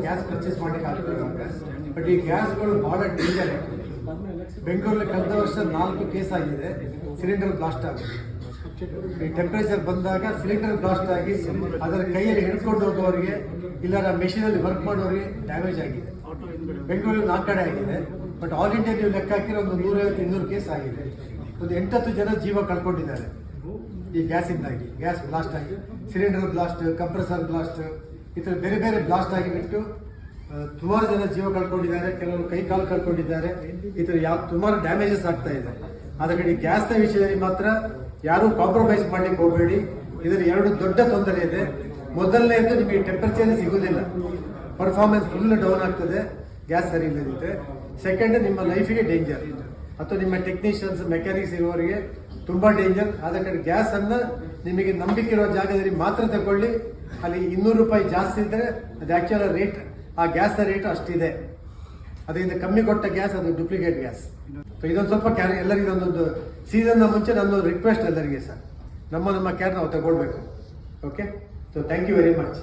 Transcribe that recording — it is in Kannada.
ಗ್ಯಾಸ್ ಪರ್ಚೇಸ್ ಮಾಡಲಿಕ್ಕೆ ಆಗ್ತದೆ. ಬಟ್ ಈ ಗ್ಯಾಸ್ಗಳು ಬಹಳ ಡೇಂಜರ್. ಬೆಂಗಳೂರಲ್ಲಿ ಕಳೆದ ವರ್ಷ 4 ಕೇಸ್ ಆಗಿದೆ, ಸಿಲಿಂಡರ್ ಬ್ಲಾಸ್ಟ್ ಆಗಿದೆ. ಈ ಟೆಂಪರೇಚರ್ ಬಂದಾಗ ಸಿಲಿಂಡರ್ ಬ್ಲಾಸ್ಟ್ ಆಗಿ ಅದರ ಕೈಯಲ್ಲಿ ಹಿಡ್ಕೊಂಡು ಹೋಗುವವರಿಗೆ ಇಲ್ಲರ ಮೆಷಿನಲ್ಲಿ ವರ್ಕ್ ಮಾಡೋರಿಗೆ ಡ್ಯಾಮೇಜ್ ಆಗಿದೆ. ಬೆಂಗಳೂರಲ್ಲಿ 4 ಕಡೆ ಆಗಿದೆ. ಬಟ್ ಆಲ್ ಇಂಡಿಯಾ ನೀವು ಲೆಕ್ಕ ಹಾಕಿರೋ ಒಂದು 150-200 ಕೇಸ್ ಆಗಿದೆ. ಒಂದು 8-10 ಜನ ಜೀವ ಕಳ್ಕೊಂಡಿದ್ದಾರೆ ಈ ಗ್ಯಾಸಿಂದಾಗಿ. ಗ್ಯಾಸ್ ಬ್ಲಾಸ್ಟ್ ಆಗಿ, ಸಿಲಿಂಡರ್ ಬ್ಲಾಸ್ಟ್, ಕಂಪ್ರೆಸರ್ ಬ್ಲಾಸ್ಟ್, ಈ ಥರ ಬೇರೆ ಬೇರೆ ಬ್ಲಾಸ್ಟ್ ಆಗಿಬಿಟ್ಟು ಸುಮಾರು ಜನ ಜೀವ ಕಳ್ಕೊಂಡಿದ್ದಾರೆ. ಕೆಲವರು ಕೈ ಕಾಲು ಕಳ್ಕೊಂಡಿದ್ದಾರೆ. ಈ ಥರ ಸುಮಾರು ಡ್ಯಾಮೇಜಸ್ ಆಗ್ತಾ ಇದೆ. ಆದ ಕಡೆ ಗ್ಯಾಸ್ನ ವಿಷಯದಲ್ಲಿ ಮಾತ್ರ ಯಾರೂ ಕಾಂಪ್ರಮೈಸ್ ಮಾಡ್ಲಿಕ್ಕೆ ಹೋಗಬೇಡಿ. ಇದರ 2 ದೊಡ್ಡ ತೊಂದರೆ ಇದೆ. ಮೊದಲನೇದು, ನಿಮಗೆ ಟೆಂಪರೇಚರ್ ಸಿಗುವುದಿಲ್ಲ, ಪರ್ಫಾರ್ಮೆನ್ಸ್ ಫುಲ್ ಡೌನ್ ಆಗ್ತದೆ ಗ್ಯಾಸ್ ಸರಿ ಇಲ್ಲದಿದ್ದರೆ. ಸೆಕೆಂಡ್, ನಿಮ್ಮ ಲೈಫಿಗೆ ಡೇಂಜರ್, ಅಥವಾ ನಿಮ್ಮ ಟೆಕ್ನಿಷಿಯನ್ಸ್ ಮೆಕ್ಯಾನಿಕ್ಸ್ ಇರುವವರಿಗೆ ತುಂಬ ಡೇಂಜರ್. ಆದ ಕಡೆ ಗ್ಯಾಸ್ ಅನ್ನ ನಿಮಗೆ ನಂಬಿಕೆ ಇರೋ ಜಾಗದಲ್ಲಿ ಮಾತ್ರ ತಗೊಳ್ಳಿ. ಅಲ್ಲಿ 200 ರೂಪಾಯಿ ಜಾಸ್ತಿ ಇದ್ದರೆ ಅದು ಆಕ್ಚುಯಲ್ ರೇಟ್, ಆ ಗ್ಯಾಸ್ ರೇಟ್ ಅಷ್ಟಿದೆ. ಅದರಿಂದ ಕಮ್ಮಿ ಕೊಟ್ಟ ಗ್ಯಾಸ್ ಅದು ಡೂಪ್ಲಿಕೇಟ್ ಗ್ಯಾಸ್. ಸೊ ಇದೊಂದು ಸ್ವಲ್ಪ ಎಲ್ಲರಿಗೂ ಒಂದೊಂದು ಸೀಸನ್ನ ಮುಂಚೆ ನನ್ನೊಂದು ರಿಕ್ವೆಸ್ಟ್ ಎಲ್ಲರಿಗೆ ಸರ್, ನಮ್ಮ ಕೇರ್ ನಾವು ತಗೊಳ್ಬೇಕು. Okay, so thank you very much.